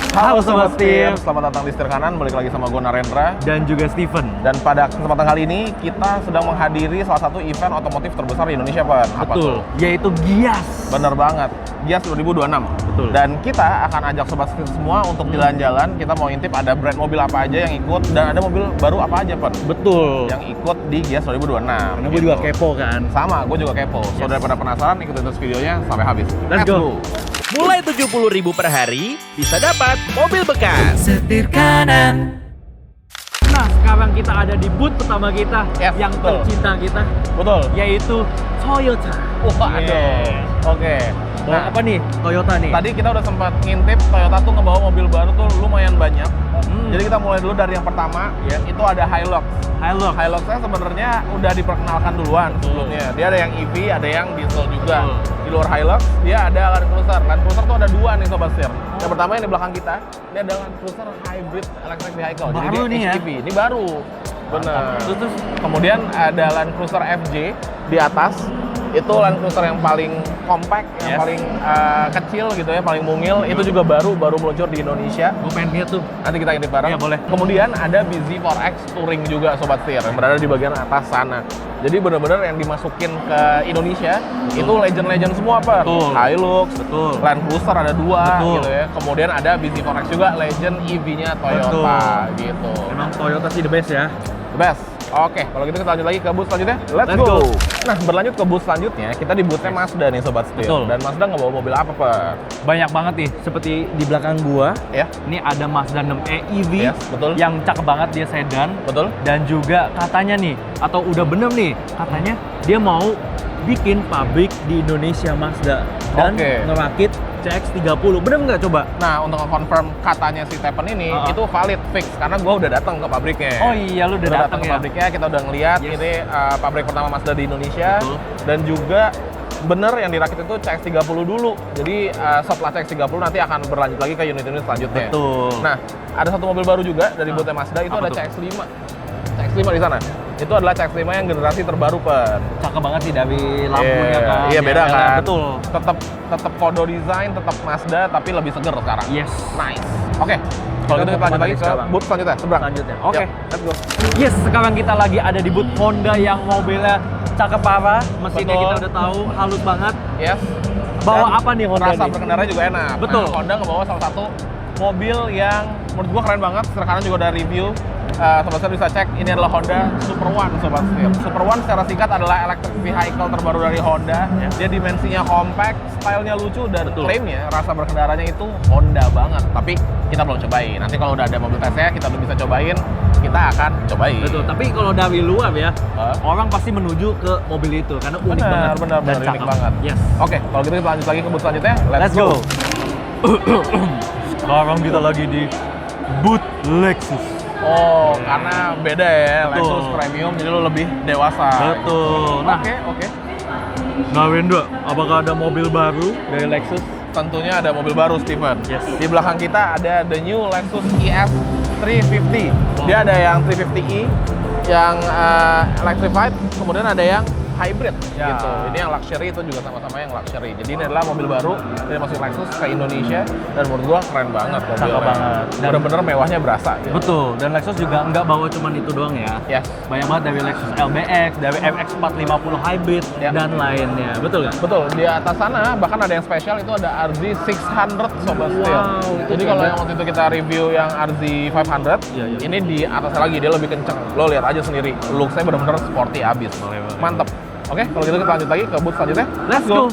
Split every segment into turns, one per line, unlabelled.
Halo Sobat Setir,
selamat datang di Setir Kanan, balik lagi sama gue Narendra
dan juga Steven.
Dan pada kesempatan kali ini, kita sedang menghadiri salah satu event otomotif terbesar di Indonesia, Pan. Apa
Betul,
tuh?
yaitu Gias.
Bener banget, Gias 2026.
Betul.
Dan kita akan ajak Sobat Setir semua untuk jalan-jalan. Kita mau intip ada brand mobil apa aja yang ikut, dan ada mobil baru apa aja, Pan,
Betul.
yang ikut di Gias 2026.
Karena gue juga kepo kan.
Sama, gue juga kepo. So, daripada penasaran, ikutin terus videonya sampai habis.
Let's go.
Mulai 70.000 per hari, bisa dapat mobil bekas.
Setir kanan.
Nah, sekarang kita ada di booth pertama kita
Yes,
yang
betul.
tercinta kita,
Betul.
yaitu Toyota.
Wah,
Yeah.
Oke.
Bawa apa nih Toyota nih?
Tadi kita udah sempat ngintip Toyota tuh ngebawa mobil baru tuh lumayan banyak. Jadi kita mulai dulu dari yang pertama, itu ada Hilux.
Hilux.
Hiluxnya sebenarnya udah diperkenalkan duluan sebelumnya. Dia ada yang EV, ada yang diesel juga. Di luar Hilux, dia ada Land Cruiser. Land Cruiser tuh ada dua nih Sobat Setir. Yang pertama yang di belakang kita, ini ada Land Cruiser Hybrid Electric Vehicle. Jadi
Baru
dia
nih ya?
HEV. Ini baru. Bener.
Terus
Kemudian ada Land Cruiser FJ di atas. Itu Land Cruiser yang paling compact, yang paling kecil gitu ya, paling mungil. Itu juga baru meluncur di Indonesia.
gue pengen lihat tuh.
Nanti kita intip bareng.
Iya, boleh.
Kemudian ada BZ4X Touring juga Sobat Setir yang berada di bagian atas sana. Jadi benar-benar yang dimasukin ke Indonesia itu legend-legend semua, Pak.
Betul.
Hilux,
Betul.
Land Cruiser ada dua
Betul.
gitu ya. Kemudian ada BZ4X juga legend EV-nya Toyota gitu.
Memang Toyota sih the best ya.
The best. Oke, kalau gitu kita lanjut lagi ke booth selanjutnya. Let's
Let's
go.
go.
Nah, berlanjut ke booth selanjutnya, kita di boothnya Mazda nih Sobat Setir.
Betul.
Dan Mazda ngebawa mobil apa, Pak?
Banyak banget nih, seperti di belakang gua.
Ya,
Ini ada Mazda 6e EV
Yes, betul.
yang cakep banget, dia sedan.
betul?
Dan juga katanya nih, atau udah bener nih, katanya dia mau bikin pabrik di Indonesia Mazda dan
Oke.
ngerakit CX-30. Bener nggak coba?
Nah, untuk nge-confirm katanya si Tepen ini, itu valid, fix. Karena gue udah datang ke pabriknya.
Oh iya, lu udah datang
ke
ya?
pabriknya, kita udah ngeliat
Yes.
ini pabrik pertama Mazda di Indonesia.
Betul.
Dan juga bener yang dirakit itu CX-30 dulu. Jadi setelah CX-30 nanti akan berlanjut lagi ke unit-unit selanjutnya.
Betul.
Nah, ada satu mobil baru juga dari boothnya Mazda, itu
Apa
ada
tuh?
CX-5. CX-5 di sana. Itu adalah CX-5 yang generasi terbaru, Pen.
Cakep banget sih dari lampunya kan.
Iya, beda
Ya,
kan.
Betul.
Tetap kodo desain, tetap Mazda, tapi lebih seger sekarang.
Yes.
Nice. Oke. Kalau gitu kita lanjut lagi ke
sekarang.
booth selanjutnya, seberang.
Selanjutnya. Oke.
Yuk, let's go.
Yes, sekarang kita lagi ada di booth Honda yang mobilnya cakep parah. Mesinnya
Betul.
kita udah tahu, halus banget.
Yes.
Bawa
Dan
apa nih Honda
rasa
nih?
berkendara juga enak.
Betul.
Nah, Honda ngebawa salah satu mobil yang menurut gua keren banget. Setir Kanan juga udah review. Sobat Setir bisa cek, ini adalah Honda Super One, Sobat Setir. Super One secara singkat adalah electric vehicle terbaru dari Honda. Dia dimensinya compact, stylenya lucu, dan klaimnya rasa berkendaranya itu Honda banget. Tapi kita belum cobain. Nanti kalau udah ada mobil tesnya, kita udah bisa cobain, kita akan cobain.
Betul, tapi kalau dari luar ya,
Hah?
orang pasti menuju ke mobil itu karena unik banget
Benar,
dan
unik
cakep
banget.
Yes.
Oke, kalau gitu kita lanjut lagi ke booth selanjutnya.
Let's go. Sekarang kita lagi di booth Lexus.
Oh, karena beda ya,
Betul.
Lexus premium jadi lo lebih dewasa.
Betul. Nah,
Oke.
Narendra, apakah ada mobil baru dari Lexus?
Tentunya ada mobil baru, Steven.
Yes.
Di belakang kita ada the new Lexus ES 350. Dia ada yang 350i, yang electrified, kemudian ada yang hybrid
Ya.
gitu. Ini yang luxury, itu juga sama-sama yang luxury. Jadi ini adalah mobil baru dari masuk Lexus ke Indonesia, dan menurut gua keren banget mobilnya.
Cakep banget. Dan-
Bener-bener mewahnya berasa. Gitu.
Betul, dan Lexus juga nggak bawa cuman itu doang ya.
Yes.
Banyak banget dari Lexus LBX, dari MX 450 Hybrid,
Ya.
dan lainnya. Betul nggak?
Betul, di atas sana bahkan ada yang spesial, itu ada RZ600 Sobat Setir.
itu
Jadi
keren
kalau
banget.
yang waktu itu kita review yang RZ500,
Iya.
ini di atasnya lagi, dia lebih kenceng. Lo lihat aja sendiri, looks-nya benar-benar sporty abis.
Boleh.
Mantep. Oke, kalau gitu kita lanjut lagi ke booth selanjutnya.
Let's go.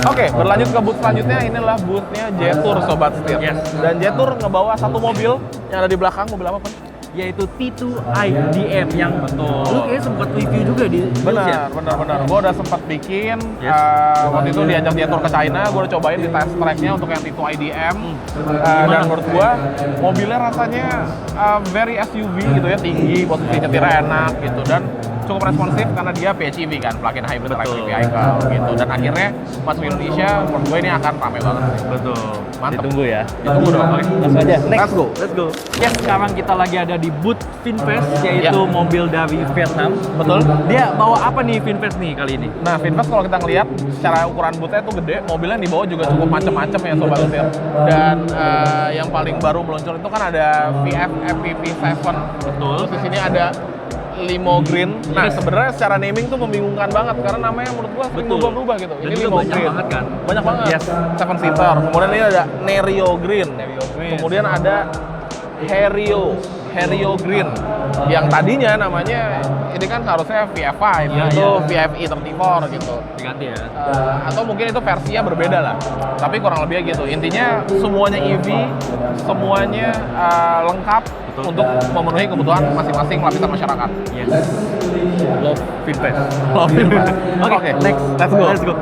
Oke, berlanjut ke booth selanjutnya, inilah boothnya Jetour Sobat Setir.
Yes.
Dan Jetour ngebawa satu mobil yang ada di belakang, mobil apa, Pak?
Yaitu T2 IDM yang lu kayaknya sempat review juga di news ya?
Benar. Gue udah sempat bikin,
Yes.
waktu itu diajak dia tour ke China, gue udah cobain di test tracknya untuk yang T2 IDM. Dan menurut gue, mobilnya rasanya very SUV gitu ya, tinggi, posisi nyetirnya enak gitu. Dan cukup responsif karena dia PHEV kan, plug-in hybrid
Betul.
electric vehicle gitu. Dan akhirnya masuk Indonesia, menurut gue ini akan rame banget.
Betul.
Mantap.
Ditunggu ya.
Ditunggu dong.
Oke, langsung aja.
Let's go.
Let's go. Yes, sekarang kita lagi ada di booth Vinfast, yaitu
Ya.
mobil dari Vietnam.
Betul.
Dia bawa apa nih Vinfast nih kali ini?
Nah, Vinfast kalau kita ngelihat secara ukuran bootnya itu gede, mobilnya di bawah juga cukup macam-macam ya Sobat Setir. Dan yang paling baru meluncur itu kan ada VF MPV7.
Betul.
Terus di sini ada Limo Green. Nah,
Yes.
sebenarnya secara naming tuh membingungkan banget karena namanya menurut gua sering
Betul.
berubah-ubah gitu.
Dan
Ini
juga
Limo
banyak
Green.
banget kan?
Banyak banget.
Yes.
7 seater. Kemudian ini ada Nerio Green.
Green.
Kemudian ada Herio Green yang tadinya namanya ini kan harusnya VF5
Iya,
itu
iya.
VFI 34 gitu.
Diganti ya.
Atau mungkin itu versinya berbeda lah, tapi kurang lebih gitu. Intinya semuanya EV, semuanya lengkap.
Betul.
Untuk memenuhi kebutuhan masing-masing lapisan masyarakat.
Yes. Love Vinfast.
Love Vinfast.
Oke,
Oke,
next.
let's go.
Let's go.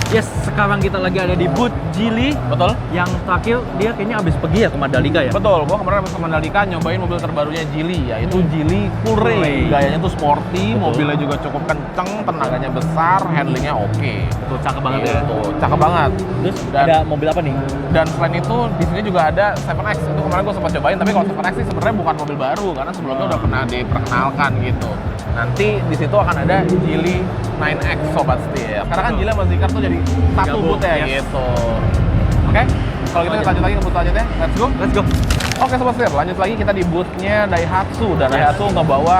Yes, sekarang kita lagi ada di booth Geely.
Betul?
Yang terakhir dia kayaknya habis pergi ya ke Mandalika ya.
Betul, gua kemarin habis ke Mandalika nyobain mobil terbarunya Geely, yaitu Geely Cool Ray. Gayanya tuh sporty, mobilnya juga cukup kenceng, tenaganya besar, handlingnya oke.
Tuh cakep banget ya.
Gitu, cakep banget.
Terus
Dan-
ada mobil apa nih?
Dan selain itu di sini juga ada 7X. Itu kemarin gue sempat cobain, tapi kalau 7X sih sebenarnya bukan mobil baru karena sebelumnya udah pernah diperkenalkan gitu. Nanti di situ akan ada Geely 9X Sobat Setir. Karena kan Geely sama Zeekr tuh jadi satu
Gabung,
booth ya
yes.
gitu. Oke, kalau gitu kita lanjut lagi ke booth selanjutnya. Let's go.
Let's go.
Oke Sobat Setir, lanjut lagi kita di boothnya Daihatsu. Dan Daihatsu ngebawa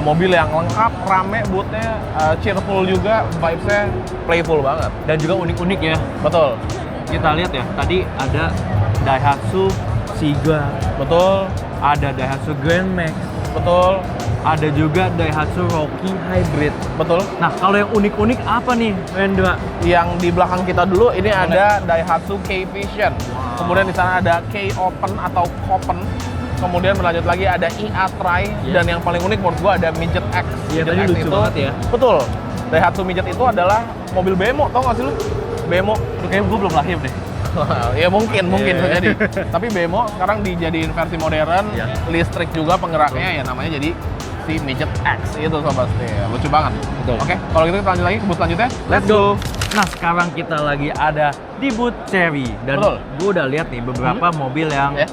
mobil yang lengkap, rame boothnya, cheerful juga, vibes-nya playful banget.
Dan juga unik-unik ya.
Betul,
Kita lihat ya, tadi ada Daihatsu Siga,
betul,
ada Daihatsu Grand Max,
betul,
ada juga Daihatsu Rocky Hybrid.
betul.
Nah, kalau yang unik-unik apa nih, Wendra?
Yang di belakang kita dulu ini ada Daihatsu K-Vision. Kemudian di sana ada K-Open atau Copen. Kemudian berlanjut lagi ada e-Atrai.
Yes.
Dan yang paling unik menurut gua ada Midget X.
Iya,
Midget
tadi
X
lucu banget ya.
Betul. Daihatsu Midget itu adalah mobil bemo, tau gak sih lu? Bemo.
Tuh kayaknya gue belum lahir deh.
Ya mungkin
Iya.
bisa jadi. Tapi bemo sekarang dijadiin versi modern,
Iya.
listrik juga penggeraknya ya namanya jadi si Midget X itu Sobat Setir. Lucu banget.
Betul.
Oke, kalau gitu kita lanjut lagi ke booth selanjutnya.
Let's go. Nah, sekarang kita lagi ada di booth Chery. Dan
Betul.
gue udah lihat nih beberapa mobil yang
Ya.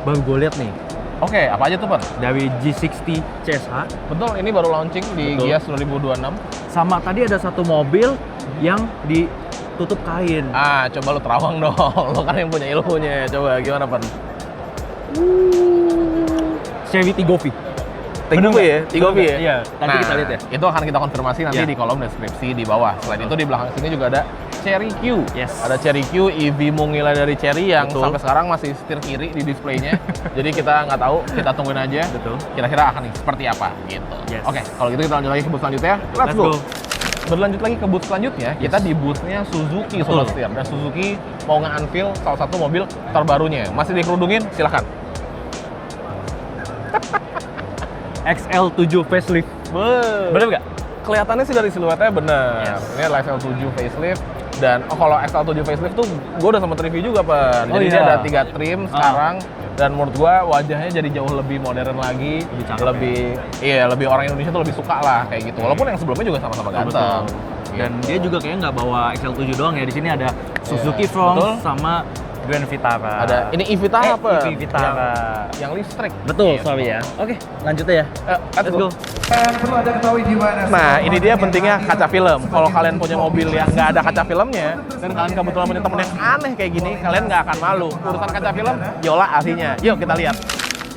baru gue lihat nih.
Oke, apa aja tuh, Pak?
Dari G60 CSH,
Betul, ini baru launching di
Betul.
Gias 2026.
sama tadi ada satu mobil yang ditutup kain.
Ah, coba lu terawang dong. Lu kan yang punya ilmunya. Coba gimana, Pan?
Chevy Tiggo-V.
Tiggo-V ya? Tiggo-V ya?
Iya, tadi kita lihat ya.
Itu akan kita konfirmasi nanti
Iya.
di kolom deskripsi di bawah. Selain itu di belakang sini juga ada Cherry Q.
Yes.
Ada Cherry Q, EV mungilnya dari Cherry yang
Betul.
sampai sekarang masih setir kiri di displaynya. Jadi kita nggak tahu, kita tungguin aja.
Betul.
Kira-kira akan seperti apa gitu.
Yes.
Oke, kalau gitu kita lanjut lagi ke booth selanjutnya. Let's go. Berlanjut lagi ke booth selanjutnya, kita di boothnya Suzuki Sobat
Betul.
Setir. Dan Suzuki mau nge-unveil salah satu mobil terbarunya. Masih dikerudungin? Silahkan.
XL7 facelift. Bener nggak?
Kelihatannya sih dari siluetnya bener.
Yes.
Ini adalah XL7 facelift. Dan kalau XL7 facelift tuh gue udah sempet review juga, Pan.
Oh,
Jadi
iya.
dia ada 3 trim sekarang. Dan menurut gue wajahnya jadi jauh lebih modern lagi.
Lebih cakep,
iya, lebih orang Indonesia tuh lebih suka lah kayak gitu. Walaupun yang sebelumnya juga sama-sama ganteng.
Dan dia juga kayaknya nggak bawa XL7 doang ya. Di sini ada Suzuki Front
betul.
sama Grand Vitara.
Ada ini e-Vitara apa?
EV Vitara.
Yang listrik.
Betul,
Gitu.
sorry ya. Oke, lanjut ya.
Let's go.
Perlu Anda ketahui di mana.
Nah, ini dia pentingnya kaca film. Kalau kalian punya mobil yang nggak ada kaca filmnya, dan kalian kebetulan punya temen yang aneh kayak gini, kalian nggak akan malu. Urusan kaca film, yola aslinya. Yuk kita lihat.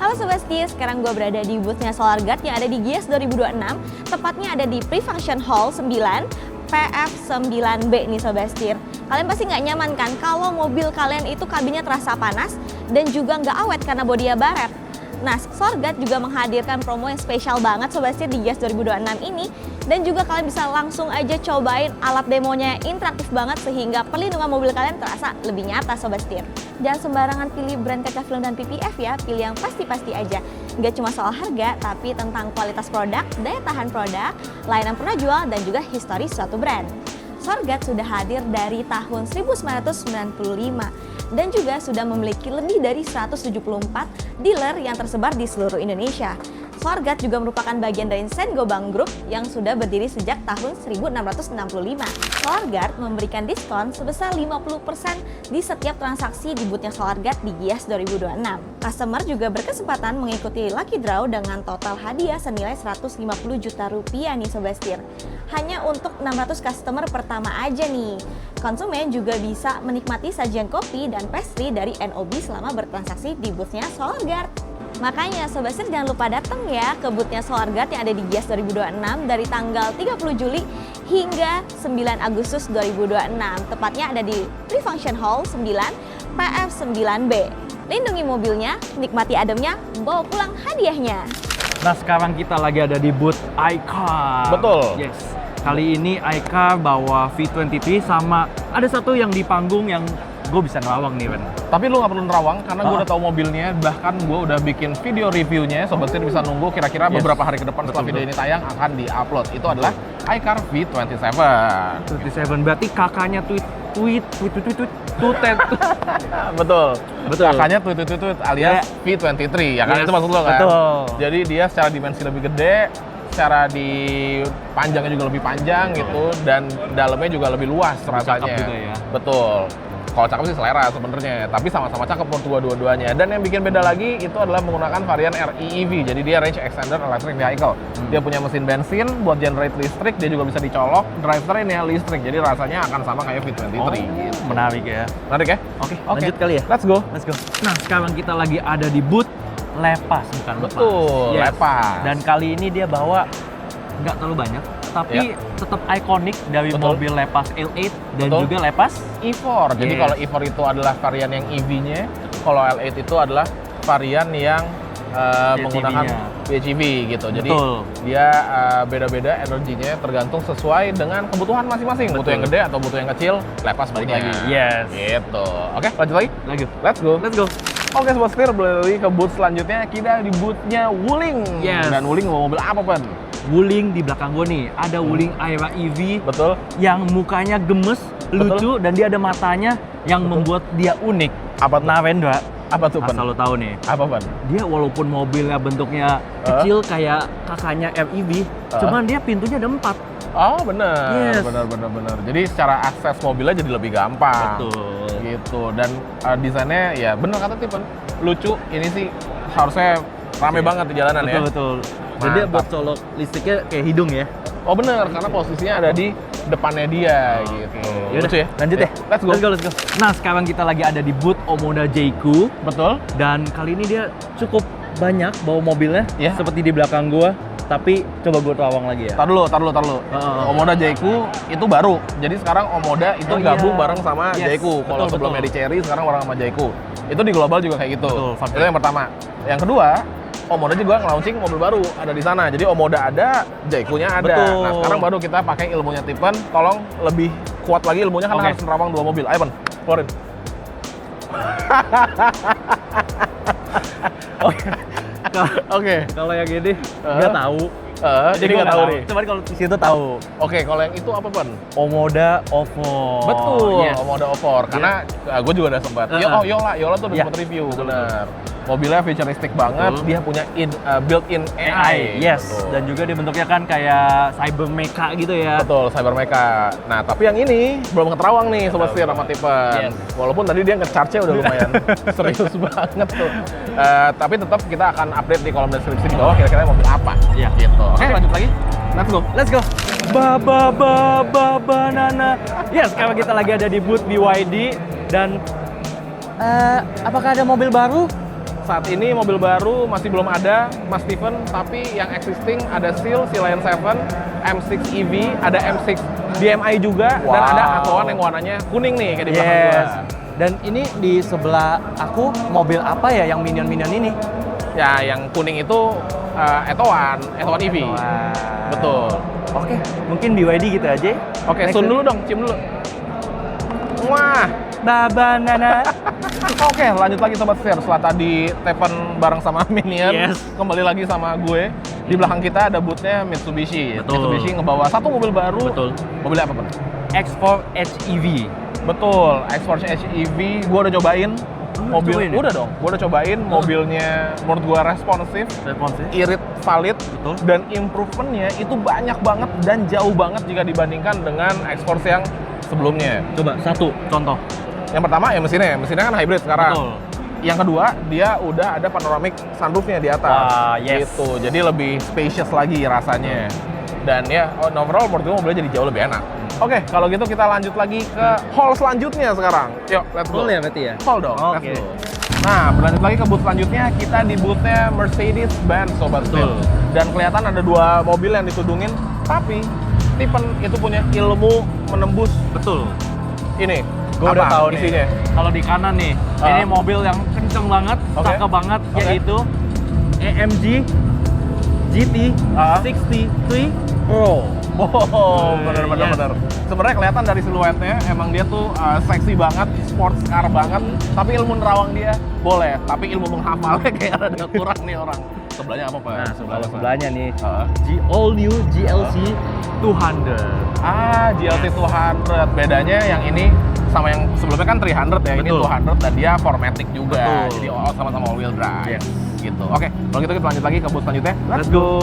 Halo Sobat Setir, sekarang gue berada di boothnya SolarGuard yang ada di Gias 2026. Tepatnya ada di Pre-Function Hall 9, PF9B nih Sobat Setir. Kalian pasti nggak nyaman kan kalau mobil kalian itu kabinnya terasa panas dan juga nggak awet karena bodinya baret. Nah, SolarGuard juga menghadirkan promo yang spesial banget Sobat Setir di Gias 2026 ini. Dan juga kalian bisa langsung aja cobain alat demonya yang interaktif banget sehingga perlindungan mobil kalian terasa lebih nyata Sobat Setir. Jangan sembarangan pilih brand kaca film dan PPF ya, pilih yang pasti-pasti aja. Nggak cuma soal harga, tapi tentang kualitas produk, daya tahan produk, layanan pernah jual, dan juga histori suatu brand. SolarGuard sudah hadir dari tahun 1995 dan juga sudah memiliki lebih dari 174 dealer yang tersebar di seluruh Indonesia. Solarguard juga merupakan bagian dari Saint-Gobain Group yang sudah berdiri sejak tahun 1665. Solarguard memberikan diskon sebesar 50% di setiap transaksi di boothnya Solarguard di Gias 2026. Customer juga berkesempatan mengikuti Lucky Draw dengan total hadiah senilai 150 juta rupiah nih Sobat Setir. Hanya untuk 600 customer pertama aja nih. Konsumen juga bisa menikmati sajian kopi dan pastry dari NOB selama bertransaksi di boothnya Solarguard. Makanya Sobat Setir jangan lupa datang ya ke boothnya Solarguard yang ada di Gias 2026 dari tanggal 30 Juli hingga 9 Agustus 2026. Tepatnya ada di Pre-Function Hall 9 PF9B. Lindungi mobilnya, nikmati ademnya, bawa pulang hadiahnya.
Nah, sekarang kita lagi ada di booth iCar.
Betul.
Yes. Kali ini iCar bawa V23 sama ada satu yang di panggung yang gue bisa nerawang nih, Ben.
Tapi lu nggak perlu nerawang karena gue udah tahu mobilnya, bahkan gue udah bikin video reviewnya. Sobat Setir bisa nunggu kira-kira beberapa hari ke depan setelah video ini tayang akan di-upload. Itu adalah iCar V27.
27 berarti kakaknya tweet.
Betul.
Betul.
Kakaknya tweet alias V23 ya kan,
Yes,
itu maksud lo kan?
betul.
Jadi dia secara dimensi lebih gede, secara di panjangnya juga lebih panjang gitu, dan dalamnya juga lebih luas rasanya.
Cakep juga ya.
Betul. Kalau cakep sih selera sebenarnya, tapi sama-sama cakep untuk dua-duanya. Dan yang bikin beda lagi itu adalah menggunakan varian REEV. Jadi dia Range Extender Electric Vehicle. Dia punya mesin bensin buat generate listrik, dia juga bisa dicolok, drivetrainnya listrik. Jadi rasanya akan sama kayak V23. Gitu.
Menarik ya.
Menarik ya?
Oke, lanjut kali ya.
Let's go.
Let's go. Nah, sekarang kita lagi ada di booth Lepas, bukan Lepas.
Betul, Lepas.
Dan kali ini dia bawa nggak terlalu banyak, tapi tetap ikonik dari mobil Lepas L8 dan juga Lepas
E4. Jadi kalau E4 itu adalah varian yang EV-nya, kalau L8 itu adalah varian yang menggunakan PHEV gitu. Jadi dia beda-beda energinya tergantung sesuai dengan kebutuhan masing-masing. Butuh yang gede atau butuh yang kecil, Lepas balik lagi.
Yes.
Gitu. Oke, lanjut lagi?
Lanjut.
Let's go.
Let's go.
Oke, Sobat Setir, balik ke booth selanjutnya. Kita di boothnya Wuling.
Yes.
Dan Wuling bawa mobil apa, Pan?
Wuling di belakang gue nih, ada Wuling Aira EV.
Betul.
Yang mukanya gemes, lucu, dan dia ada matanya yang membuat dia unik.
Apa tuh?
Nah, Wendra,
Apa tuh, Pan?
asal lo tahu nih,
Apa, Pan?
dia walaupun mobilnya bentuknya kecil kayak kakaknya REV, cuman dia pintunya ada 4.
Oh, bener.
Yes.
Bener. Jadi secara akses mobilnya jadi lebih gampang.
Betul.
Gitu. Dan desainnya ya bener kata Tipen. Lucu. Ini sih harusnya rame banget di jalanan ya.
Betul. Dan dia buat colok listriknya kayak hidung ya.
Oh bener, karena posisinya ada di depannya dia gitu.
Yaudah,
Lucu ya?
lanjut ya.
Let's go.
Let's go. Nah, sekarang kita lagi ada di booth Omoda Jayco.
Betul.
Dan kali ini dia cukup banyak bawa mobilnya, seperti di belakang gua. Tapi coba gue terawang lagi ya.
Tar dulu. Omoda Jayco itu baru. Jadi sekarang Omoda itu gabung bareng sama Jayco. Kalau sebelumnya di Chery, sekarang bareng sama Jayco. Itu di global juga kayak gitu. Itu yang pertama. Yang kedua, Omoda juga nge-launching mobil baru ada di sana. Jadi Omoda ada, Jayco-nya ada. Nah, sekarang baru kita pakai ilmunya Tipen. Tolong lebih kuat lagi ilmunya kan harus nerawang 2 mobil. Ayo, Pen, keluarin. Oke.
Kalau yang ini nggak tahu.
Jadi nggak tahu nih.
Cuman kalau di situ tahu.
Oke, kalau yang itu apa, Pen?
Omoda Ovo.
Betul, Omoda Ovo. Karena gue juga udah sempat. Yola tuh udah sempat review, benar. Mobilnya futuristik banget, dia punya built-in AI.
Yes, dan juga dia bentuknya kan kayak cyber mecha gitu ya.
Betul, cyber mecha. Nah, tapi yang ini belum keterawang nih Sobat Setir sama Tipen. Walaupun tadi dia nge-charge-nya udah lumayan serius banget tuh. Tapi tetap kita akan update di kolom deskripsi di bawah kira-kira mobil apa. Gitu. Oke, lanjut lagi. Let's go.
Banana. Ya, sekarang kita lagi ada di booth BYD dan apakah ada mobil baru?
Saat ini mobil baru masih belum ada, Mas Steven, tapi yang existing ada Seal, Lion 7, M6 EV, ada M6 DMI juga, dan ada Athlon yang warnanya kuning nih kayak di belakang gua.
Dan ini di sebelah aku mobil apa ya yang minion-minion ini?
Ya, yang kuning itu Athlon EV. Betul.
Oke, mungkin BYD gitu aja.
Oke, sun dulu dong, cium dulu. Wah,
Banana.
Oke, lanjut lagi Sobat Setir. Setelah tadi Tepen bareng sama Minion, kembali lagi sama gue. Di belakang kita ada boothnya Mitsubishi. Mitsubishi ngebawa satu mobil baru. Mobilnya apa, Pak?
X4 HEV.
Betul, X4 HEV. Gue udah cobain. mobil
cobain ya?
udah dong, gue udah cobain mobilnya, menurut gue responsif, irit, valid,
Betul.
dan improvementnya itu banyak banget dan jauh banget jika dibandingkan dengan X-Force yang sebelumnya.
Coba satu contoh.
Yang pertama ya mesinnya kan hybrid sekarang.
Betul.
Yang kedua, dia udah ada panoramic sunroofnya di atas.
Wah, yes.
Gitu. Jadi lebih spacious lagi rasanya. Dan ya, overall menurut gue mobilnya jadi jauh lebih enak. Oke, kalau gitu kita lanjut lagi ke hall selanjutnya sekarang. Yuk, let's go.
Hall ya berarti ya?
Hall dong,
Oke.
let's go. Nah, berlanjut lagi ke booth selanjutnya, kita di boothnya Mercedes-Benz, Sobat Setir.
Betul.
Dan kelihatan ada dua mobil yang ditudungin, tapi Stephen itu punya ilmu menembus.
Betul.
Ini,
Gue udah tahu nih.
isinya.
Kalau di kanan nih, ini mobil yang kenceng banget,
Oke.
cakep banget,
Oke.
yaitu AMG GT 63 Pro.
Oh, bener.
Yes.
Sebenarnya kelihatan dari siluetnya, emang dia tuh seksi banget, sports car banget. Tapi ilmu nerawang dia boleh, tapi ilmu menghafalnya kayak ada kurang nih orang. Sebelahnya apa, Pak?
Nah, sebelahnya nih,
Heeh.
all new GLC 200.
GLC 200. Bedanya yang ini sama yang sebelumnya kan 300 ya, ini
Betul.
200 dan dia 4matic juga.
Betul.
Jadi sama-sama all wheel drive.
Yes.
Gitu. Oke, kalau gitu kita lanjut lagi ke booth selanjutnya.
Let's go.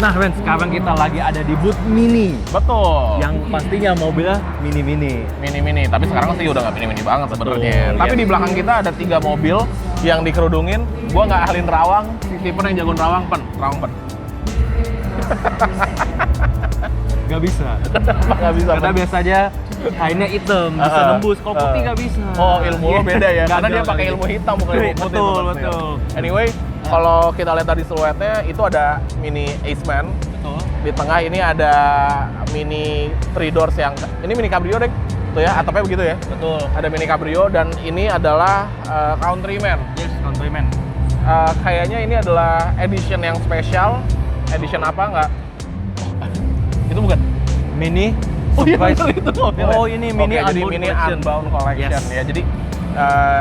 Nah, Ren, sekarang kita lagi ada di booth Mini.
Betul.
Yang pastinya mobilnya mini-mini.
Mini-mini, tapi sekarang sih udah nggak mini-mini banget sebenarnya.
Betul,
Tapi
iya.
di belakang kita ada 3 mobil yang dikerudungin. Gua nggak ahli nerawang, si Stephen yang jago nerawang, nerawang pen.
Gak bisa.
Nggak bisa.
Karena
Pen.
biasanya kainnya hitam, bisa nembus. Kalau putih nggak bisa.
Oh, ilmu lo beda ya, karena dia
Gagal
pakai
kali.
ilmu hitam bukan ilmu putih.
Betul,
Sobat Setir.
betul.
Anyway, kalau kita lihat dari siluetnya, itu ada mini Aceman.
Betul.
Di tengah ini ada mini 3 doors yang, ini mini cabrio deh. Tuh ya, atapnya begitu ya.
Betul.
Ada mini cabrio dan ini adalah Countryman.
Yes, Countryman.
Kayaknya ini adalah edition yang spesial. Edition apa nggak? Itu bukan?
Mini.
Oh iya
surprise.
bener, itu mobilnya.
Oh, ini mini
Oke, jadi
Unbound
mini
Collection.
Unbound Collection
Yes.
ya. Jadi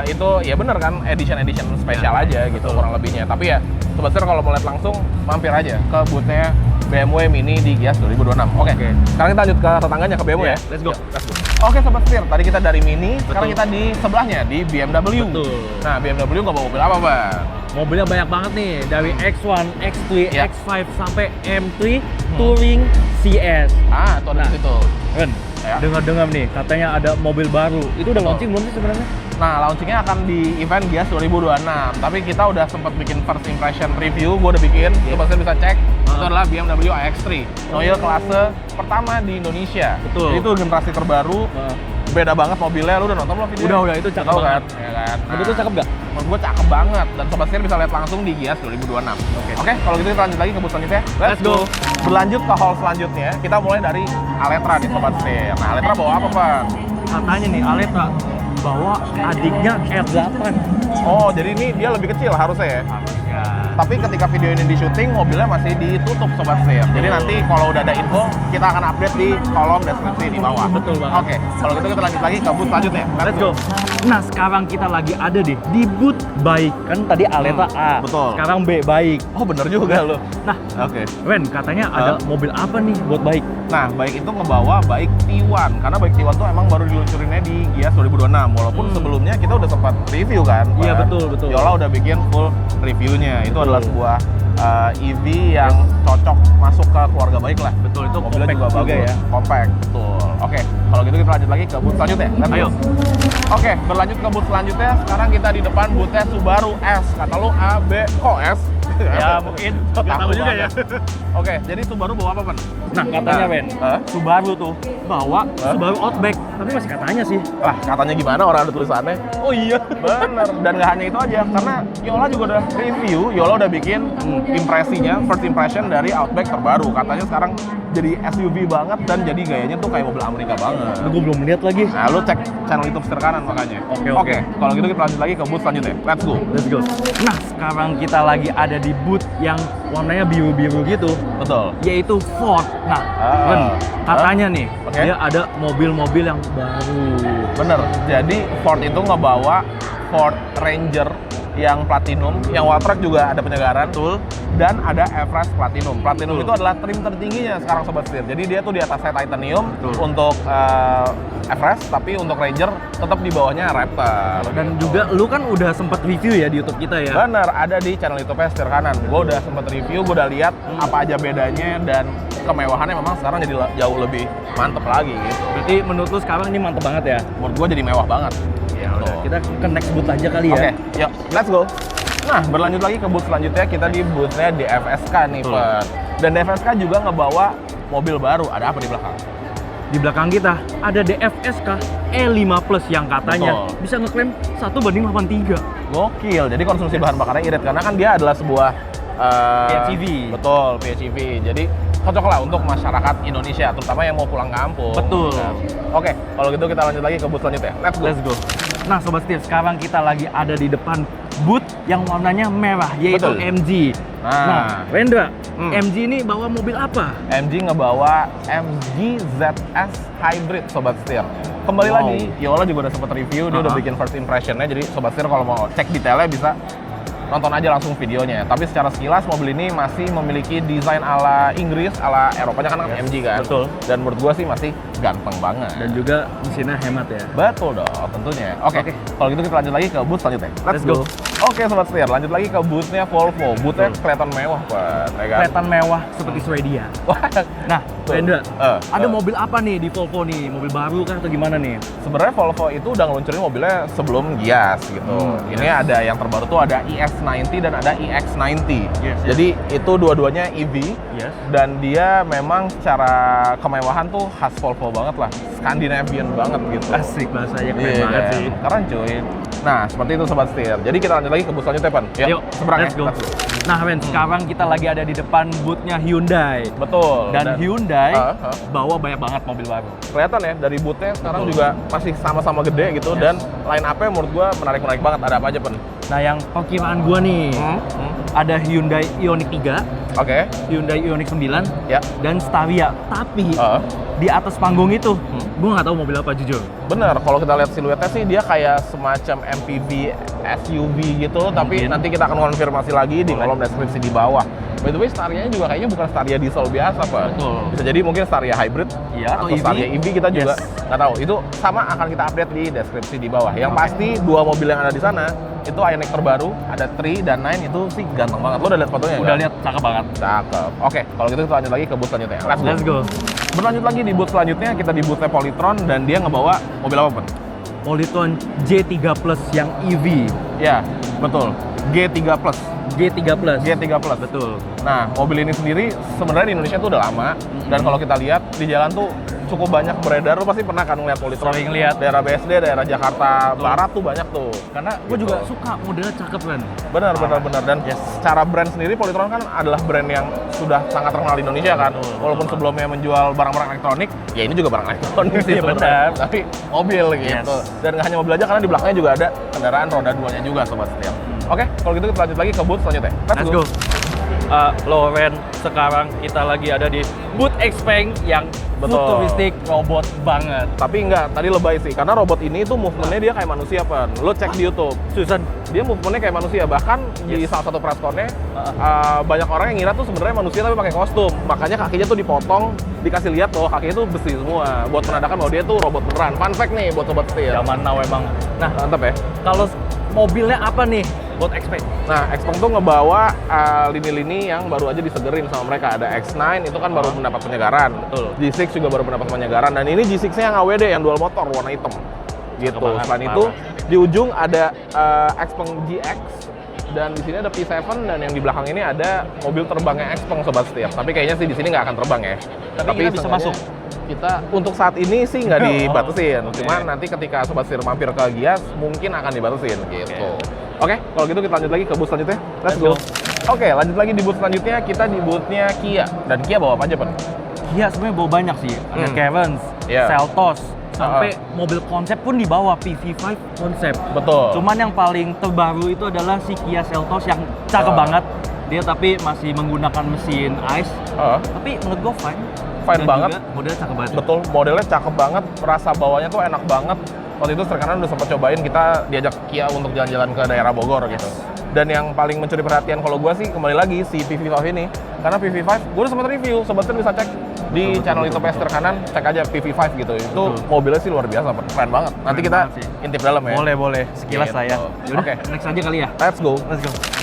itu ya bener kan edition spesial
Ya,
aja gitu kurang lebihnya. Tapi ya Sobat Setir kalau mau lihat langsung mampir aja ke boothnya BMW Mini di Gias 2026. Oke.
Oke.
Sekarang kita lanjut ke tetangganya ke BMW
Ya,
ya.
let's go.
Yuk, let's go. Oke Sobat Setir, tadi kita dari Mini, sekarang
Betul.
kita di sebelahnya di BMW.
Betul.
Nah, BMW nggak bawa mobil apa, Bang?
Mobilnya banyak banget nih, dari X1, X3,
Ya.
X5 sampai M3 Touring CS.
Ah, itu ada
Nah.
di situ.
Ren,
Ya.
dengar-dengar nih, katanya ada mobil baru. Itu udah launching belum sih sebenarnya?
Nah, launchingnya akan di event Gias 2026. Tapi kita udah sempat bikin first impression review, gue udah bikin. Sobat Setir bisa cek. Itu adalah BMW iX3, Noil klase pertama di Indonesia.
Betul.
Jadi itu generasi terbaru. Beda banget mobilnya. Lu udah nonton belum videonya?
Udah, itu cakep
Tahu
banget.
kan? Ya kan?
Mobil itu cakep nggak?
Menurut gue cakep banget. Dan Sobat Setir bisa lihat langsung di Gias 2026. Oke, kalau gitu kita lanjut lagi ke booth selanjutnya.
Let's go.
Berlanjut ke hall selanjutnya, kita mulai dari Aletra di Sobat Setir. Nah, Aletra bawa apa, Pak?
Katanya nih, Aletra bawa adiknya R8.
Oh, jadi ini dia lebih kecil harusnya ya?
Harusnya.
Tapi ketika video ini di syuting, mobilnya masih ditutup Sobat Setir. Jadi nanti kalau udah ada info, kita akan update di kolom deskripsi di bawah.
Betul banget.
Oke, kalau gitu kita lanjut lagi ke booth selanjutnya.
Let's go. Nah, sekarang kita lagi ada di booth baik. Kan tadi Aletra A.
betul.
Sekarang B baik.
Oh, bener juga lo.
Nah,
Oke.
Ren, katanya ada mobil apa nih buat baik?
Nah, baik itu ngebawa baik T1. Karena baik T1 tuh emang baru diluncurinnya di Gias 2026. Walaupun sebelumnya kita udah sempat review kan.
Iya,
Pak.
betul.
Yola udah bikin full reviewnya. Itu adalah sebuah EV yang cocok masuk ke keluarga baik lah.
Betul, itu
Mobilnya
compact
juga
juga
bagus.
ya.
Compact, betul. Oke, kalau gitu kita lanjut lagi ke booth selanjutnya. Let's
Ayo.
go. Oke, berlanjut ke booth selanjutnya. Sekarang kita di depan boothnya Subaru S. Kata lu A, B, kok S?
Ya, mungkin. Nggak tahu juga ya.
Oke, jadi Subaru bawa apa, Pen?
Nah, katanya Ren, Subaru tuh bawa Subaru Outback. Tapi masih katanya sih.
Lah, katanya gimana orang ada tulisannya?
Oh iya.
Bener, dan nggak hanya itu aja, karena Yola juga udah review, Yola udah bikin impresinya, first impression dari Outback terbaru. Katanya sekarang jadi SUV banget dan jadi gayanya tuh kayak mobil Amerika banget.
Gue belum lihat lagi.
Nah, lu cek channel YouTube setir kanan makanya.
Oke.
Kalau gitu kita lanjut lagi ke booth selanjutnya. Let's go.
Let's go. Nah, sekarang kita lagi ada di booth yang warnanya biru-biru gitu,
Betul.
yaitu Ford. Nah, Ren, katanya nih,
Oke.
dia ada mobil-mobil yang baru.
Bener. Jadi Ford itu ngebawa Ford Ranger yang Platinum, yang Walltrack juga ada penyegaran.
Betul.
Dan ada Everest Platinum. Platinum
Betul.
itu adalah trim tertingginya sekarang Sobat Setir. Jadi dia tuh di atasnya Titanium
Betul.
untuk Everest, tapi untuk Ranger tetap di bawahnya Raptor.
Dan juga lu kan udah sempat review ya di YouTube kita ya.
Bener, ada di channel YouTube Setir Kanan. Gue udah sempet review, gue udah lihat apa aja bedanya dan kemewahannya memang sekarang jadi jauh lebih mantep lagi gitu.
Berarti menurut lu sekarang ini mantep banget ya?
Menurut gue jadi mewah banget.
Ya udah,
Tuh.
kita ke next booth aja kali ya.
Oke, yuk, let's go. Nah, berlanjut lagi ke booth selanjutnya, kita di boothnya DFSK nih,
Betul.
Pet. Dan DFSK juga ngebawa mobil baru. Ada apa di belakang?
Di belakang kita ada DFSK E5 Plus yang katanya
Betul.
bisa ngeklaim 1:83.
Gokil, jadi konsumsi bahan bakarnya irit karena kan dia adalah sebuah
PHEV.
Betul, PHEV. Jadi cocok lah untuk masyarakat Indonesia, terutama yang mau pulang kampung.
Betul.
Nah, oke, kalau gitu kita lanjut lagi ke booth selanjutnya. Let's go.
Let's go. Nah Sobat Setir, sekarang kita lagi ada di depan booth yang warnanya merah, yaitu
Betul.
MG.
Nah.
Rendra,
Hmm.
MG ini bawa mobil apa?
MG ngebawa MG ZS Hybrid, Sobat Setir. Kembali
Wow.
lagi, Yola juga udah sempat review, dia udah bikin first impressionnya, jadi Sobat Setir kalau mau cek detailnya bisa nonton aja langsung videonya. Tapi secara sekilas mobil ini masih memiliki desain ala Inggris, ala Eropanya kan MG kan.
Betul.
Dan menurut gua sih masih ganteng banget.
Dan juga mesinnya hemat ya.
Betul dong, tentunya. Oke, kalau gitu kita lanjut lagi ke booth selanjutnya.
Let's go.
Oke, Sobat Setir, lanjut lagi ke boothnya Volvo. Boothnya kelihatan mewah, Pak. Ya kan?
Kelihatan mewah seperti Swedia.
Wah,
Nah,
Tuh.
Rendra, ada
eh.
mobil apa nih di Volvo nih? Mobil baru kah atau gimana nih?
sebenarnya Volvo itu udah ngeluncurin mobilnya sebelum Gias gitu. Ini ada yang terbaru tuh ada ES90 dan ada EX90.
Yes.
Jadi itu dua-duanya EV.
Yes.
Dan dia memang secara kemewahan tuh khas Volvo banget lah, Scandinavian banget gitu.
Asik, bahasanya keren
Iya,
banget sih.
keren cuy. Nah, seperti itu Sobat Setir. Jadi kita lanjut lagi ke booth selanjutnya, Pan.
Yuk,
seberang
let's
ya.
go. Nah, Ren, sekarang kita lagi ada di depan boothnya Hyundai.
Betul.
Dan Hyundai
Ah.
bawa banyak banget mobil baru.
Kelihatan ya dari boothnya sekarang
Betul.
juga masih sama-sama gede gitu.
Yes.
Dan line up-nya menurut gua menarik-menarik banget. Ada apa aja, Pan?
Nah, yang perkiraan gua nih, ada Hyundai Ioniq 3,
Oke.
Hyundai Ioniq 9,
Ya.
dan Staria. Tapi di atas panggung itu, gua nggak tahu mobil apa jujur.
Bener, kalau kita lihat siluetnya sih dia kayak semacam MPV SUV gitu, tapi
Mungkin.
nanti kita akan konfirmasi lagi di
Boleh.
kolom deskripsi di bawah. By the way, Staria-nya juga kayaknya bukan Staria diesel biasa, Pak.
Betul.
Bisa jadi mungkin Staria hybrid
Iya, atau
atau
EV.
Staria EV kita juga
Yes.
nggak tahu. Itu sama akan kita update di deskripsi di bawah. Yang pasti dua mobil yang ada di sana itu Ioniq terbaru, ada 3 dan 9 itu sih ganteng banget. Lo udah lihat fotonya?
Udah
kan?
lihat, cakep banget.
Cakep. Oke, kalau gitu kita lanjut lagi ke booth selanjutnya.
Let's go.
Berlanjut lagi di booth selanjutnya, kita di boothnya Polytron dan dia ngebawa mobil apa, Pan?
Polytron J3 Plus yang EV.
Ya, betul. G3 Plus.
G3 Plus.
G3 Plus.
Betul.
Nah, mobil ini sendiri sebenarnya di Indonesia tuh udah lama. Dan kalau kita lihat di jalan tuh cukup banyak beredar. Lo pasti pernah kan ngeliat Polytron.
Sering lihat.
Daerah BSD, daerah Jakarta Barat tuh banyak tuh.
Karena gue
Gitu.
juga suka modelnya cakep kan.
Benar. Dan secara brand sendiri Polytron kan adalah brand yang sudah sangat terkenal di Indonesia kan. Walaupun sebelumnya menjual barang-barang elektronik, ya ini juga barang elektronik sih
Iya,
sebenarnya.
benar.
Tapi mobil gitu.
Yes.
Dan nggak hanya mobil aja karena di belakangnya juga ada kendaraan roda 2-nya juga, Sobat Setir. Oke, kalau gitu kita lanjut lagi ke booth selanjutnya.
Let's go. Loren, sekarang kita lagi ada di booth Xpeng yang
Betul.
futuristik robot banget.
Tapi enggak, tadi lebay sih. Karena robot ini tuh movementnya dia kayak manusia, Pan. Lo cek di YouTube.
Susan,
Dia movementnya kayak manusia. Bahkan di salah satu press con-nya, banyak orang yang ngira tuh sebenarnya manusia tapi pakai kostum. Makanya kakinya tuh dipotong, dikasih lihat bahwa kakinya tuh besi semua. Buat menandakan bahwa dia tuh robot beneran. Fun fact nih buat Sobat Setir.
zaman now emang. Nah,
Mantap ya.
kalau mobilnya apa nih buat Xpeng?
Nah, Xpeng tuh ngebawa lini-lini yang baru aja disegerin sama mereka. Ada X9 itu kan baru mendapat penyegaran.
Betul.
G6 juga baru mendapat penyegaran. Dan ini G6-nya yang AWD, yang dual motor, warna hitam. Gitu.
Banget,
Selain
parah.
itu, di ujung ada Xpeng GX. Dan di sini ada P7 dan yang di belakang ini ada mobil terbangnya Xpeng, Sobat Setir. Tapi kayaknya sih di sini nggak akan terbang ya.
Tapi kita bisa
seenggaknya
masuk.
Kita untuk saat ini sih nggak dibatasin.
Oke.
Cuman nanti ketika Sobat Setir mampir ke Gias mungkin akan dibatasin gitu. Oke, kalau gitu kita lanjut lagi ke booth selanjutnya. Let's go. Oke, lanjut lagi di booth selanjutnya. Kita di boothnya Kia. Dan Kia bawa apa aja, Pan?
Kia sebenarnya bawa banyak sih. Ada Caverns,
Iya.
Seltos, sampai mobil konsep pun dibawa PV5 konsep.
Betul.
Cuman yang paling terbaru itu adalah si Kia Seltos yang cakep banget. Dia tapi masih menggunakan mesin ICE. Tapi menurut gue fine.
Fine
Dan
banget.
juga modelnya cakep banget.
Betul, modelnya cakep banget. Rasa bawanya tuh enak banget. waktu itu Sri Kanan udah sempat cobain, kita diajak Kia untuk jalan-jalan ke daerah Bogor gitu. Dan yang paling mencuri perhatian kalau gue sih kembali lagi si PV5 ini, karena PV5 gue udah sempat review, sobatnya bisa cek di channel YouTube Sri Kanan, cek aja PV5 gitu. Itu mobilnya sih luar biasa, keren banget. Nanti kita intip dalam ya.
Boleh, sekilas
Gitu.
saya. Yaudah,
Oke.
next aja kali ya.
Let's go.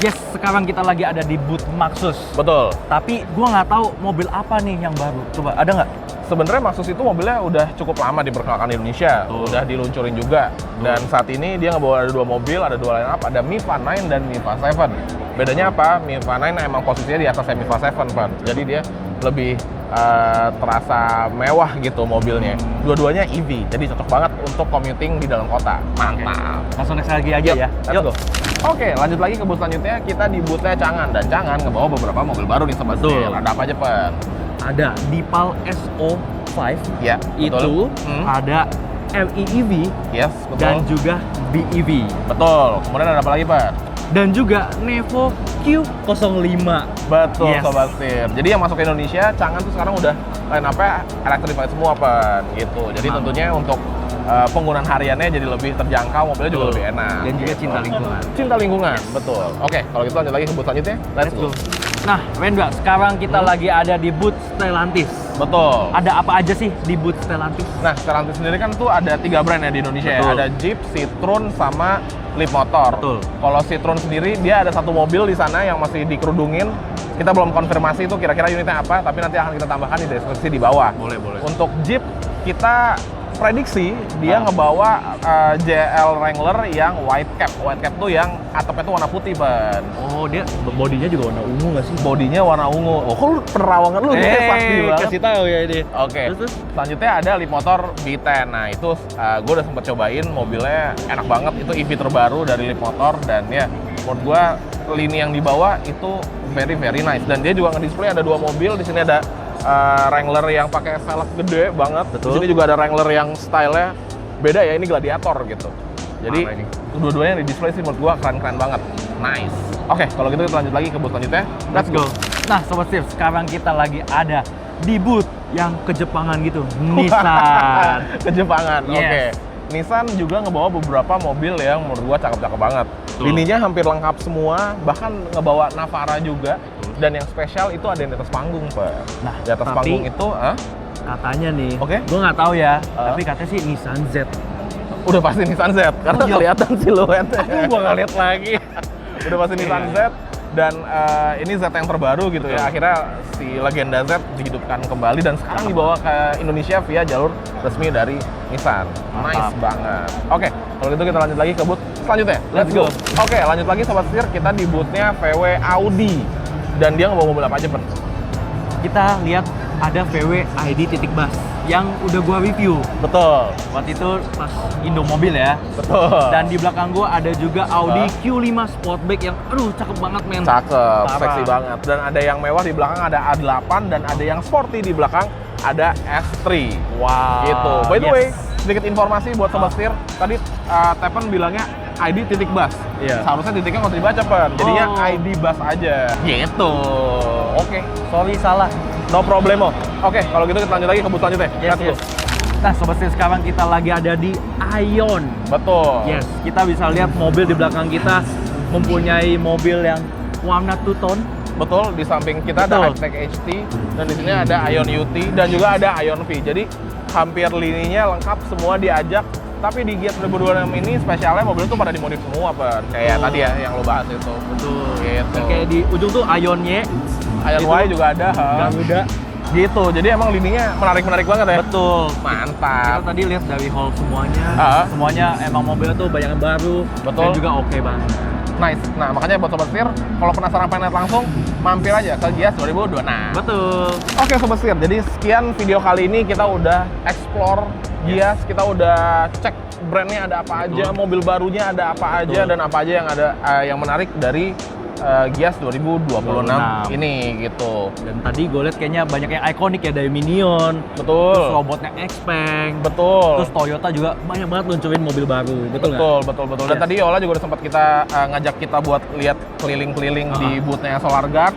Yes, sekarang kita lagi ada di booth Maxus.
Betul.
Tapi gua nggak tahu mobil apa nih yang baru. Coba, ada nggak?
Sebenarnya Maxus itu mobilnya udah cukup lama diperkenalkan di Indonesia, udah diluncurin juga. Dan saat ini dia ngebawa ada 2 mobil, ada 2 line up, ada Miva 9 dan Miva 7. Bedanya apa? Miva 9 emang posisinya di atasnya Miva 7, Pak. Jadi dia lebih terasa mewah gitu mobilnya. Dua-duanya EV, jadi cocok banget untuk commuting di dalam kota. Mantap.
Langsung next lagi aja ya.
Let's go. Oke, lanjut lagi ke booth selanjutnya. Kita di boothnya Changan, dan Changan ngebawa beberapa mobil baru nih Sobat
Betul.
Setir. Ada apa aja, Pen?
Ada Deepal SO5.
Ya,
Itu
betul.
ada LEEV
Yes, betul.
dan juga BEV.
Betul. Kemudian ada apa lagi, Pak?
Dan juga Nevo Q05.
Betul,
Yes.
Sobat Setir. Jadi yang masuk ke Indonesia, Changan tuh sekarang udah line up-nya electrified semua, Pen. Gitu. Jadi tentunya untuk penggunaan hariannya jadi lebih terjangkau, mobilnya juga
Betul.
lebih enak.
Dan juga
gitu.
cinta lingkungan.
Cinta lingkungan, betul. Oke, kalau gitu lanjut lagi ke booth selanjutnya. Let's go.
Nah, Rendra, sekarang kita lagi ada di booth Stellantis.
Betul.
Ada apa aja sih di booth Stellantis?
Nah, Stellantis sendiri kan tuh ada 3 brand ya di Indonesia ya.
Betul.
Ada Jeep, Citroen, sama Leapmotor.
Betul.
Kalau Citroen sendiri dia ada 1 mobil di sana yang masih dikerudungin. Kita belum konfirmasi itu kira-kira unitnya apa, tapi nanti akan kita tambahkan di deskripsi di bawah.
Boleh.
Untuk Jeep kita prediksi dia ngebawa JL Wrangler yang white cap. White cap tuh yang atapnya tuh warna putih, Ban.
Oh, dia bodinya juga warna ungu nggak sih?
Bodinya warna ungu. Oh, kok lu penerawangan lu nih pasti banget.
kasih tahu ya ini.
Oke, selanjutnya ada Leapmotor B10. Nah itu gue udah sempet cobain, mobilnya enak banget. Itu EV terbaru dari Leapmotor dan ya menurut gue lini yang dibawa itu very nice. Dan dia juga nge-display ada 2 mobil. Di sini ada Wrangler yang pakai velg gede banget.
Betul.
Di sini juga ada Wrangler yang stylenya beda ya, ini gladiator gitu. Jadi
Parah ini.
dua-duanya yang di-display sih menurut gue keren banget. Nice. Oke, kalau gitu kita lanjut lagi ke booth selanjutnya.
Let's go. Nah, Sobat Steve, sekarang kita lagi ada di booth yang kejepangan gitu, Nissan.
Kejepangan,
Yes.
oke. Nissan juga ngebawa beberapa mobil yang menurut gua cakep-cakep banget.
Betul.
Lininya hampir lengkap semua, bahkan ngebawa Navara juga. Dan yang spesial itu ada yang di atas panggung, Pak.
Nah,
Di atas
tapi
panggung itu,
katanya nih,
Oke.
gue nggak tahu ya, tapi katanya sih Nissan Z.
udah pasti Nissan Z, karena
iya.
kelihatan siluetnya.
Gua nggak lihat lagi.
Udah pasti Nissan Z. Dan ini Z yang terbaru gitu ya. Akhirnya si legenda Z dihidupkan kembali dan sekarang dibawa ke Indonesia via jalur resmi dari Nissan. Nice
Mantap.
banget. Oke, kalau gitu kita lanjut lagi ke booth selanjutnya. Let's go. Oke, lanjut lagi Sobat Setir, kita di boothnya VW Audi. Dan dia ngebawa mobil apa aja, Pen?
Kita lihat ada VW ID titik bus yang udah gua review.
Betul.
Waktu itu pas Indo Mobil ya.
Betul.
Dan di belakang gua ada juga Audi Q5 Sportback yang aduh cakep banget men.
Cakep,
Parah.
seksi banget. Dan ada yang mewah di belakang, ada A8, dan ada yang sporty di belakang, ada S3.
Wow.
Gitu. By the
Yes.
way, sedikit informasi buat Sobat Setir. Tadi Tepen bilangnya ID titik bus.
Iya.
Seharusnya titiknya nggak usah dibaca, Pen. Jadinya
Oh.
ID bus aja. Gitu. Oke.
Sorry salah.
No problemo. Oke, kalau gitu kita lanjut lagi ke booth selanjutnya. Let's go.
Nah, Sobat Setir, sekarang kita lagi ada di Ion.
Betul.
Yes, kita bisa lihat mobil di belakang kita mempunyai mobil yang warna two-tone.
Betul, di samping kita ada
Betul.
Hightech HT, dan di sini ada Ion UT, dan juga ada Ion V. Jadi hampir lininya lengkap, semua diajak. Tapi di Gias 2026 ini spesialnya mobil itu pada dimodif semua, Pak. Kayak tadi ya yang lo bahas itu.
Betul.
Gitu.
Dan kayak di ujung tuh Ion Y.
Ion
Itu
Y juga ada.
Garuda.
Gitu, jadi emang lininya menarik-menarik banget ya.
Betul. Kita
Mantap.
tadi lihat dari hall semuanya.
Ah.
Semuanya emang mobilnya tuh banyak yang baru.
Betul.
Dan juga oke banget.
Nice. Nah, makanya buat Sobat Setir, kalau penasaran pengen lihat langsung, mampir aja ke Gias 2026.
Betul.
Oke Sobat Setir, jadi sekian video kali ini kita udah explore Gias, kita udah cek brandnya ada apa aja, mobil barunya ada apa aja,
Betul.
dan apa aja yang ada yang menarik dari Gias 2026 ini gitu.
Dan tadi gue lihat kayaknya banyak yang ikonik ya, dari Minion, terus
Betul.
robotnya Xpeng,
Betul.
terus Toyota juga banyak banget luncurin mobil baru, betul nggak?
Betul. Dan
Yes.
tadi Yola juga udah sempat kita ngajak kita buat lihat keliling-keliling di boothnya Solar Guard.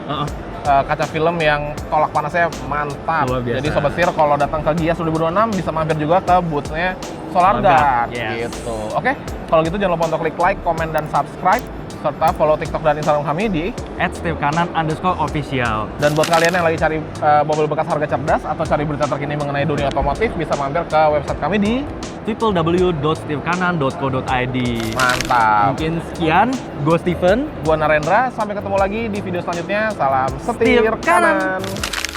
Kaca film yang tolak panasnya mantap.
Luar biasa.
Jadi Sobat Setir kalau datang ke Gias 2026 bisa mampir juga ke boothnya Solar Guard
Yes.
gitu. Oke, kalau gitu jangan lupa untuk klik like, komen, dan subscribe serta follow TikTok dan Instagram kami di.
@stevekanan_official.
Dan buat kalian yang lagi cari mobil bekas harga cerdas atau cari berita terkini mengenai dunia otomotif, bisa mampir ke website kami di.
www.stevekanan.co.id.
Mantap.
Mungkin sekian, gue Steven.
Gua Narendra, sampai ketemu lagi di video selanjutnya. Salam setir
Setir kanan.
kanan.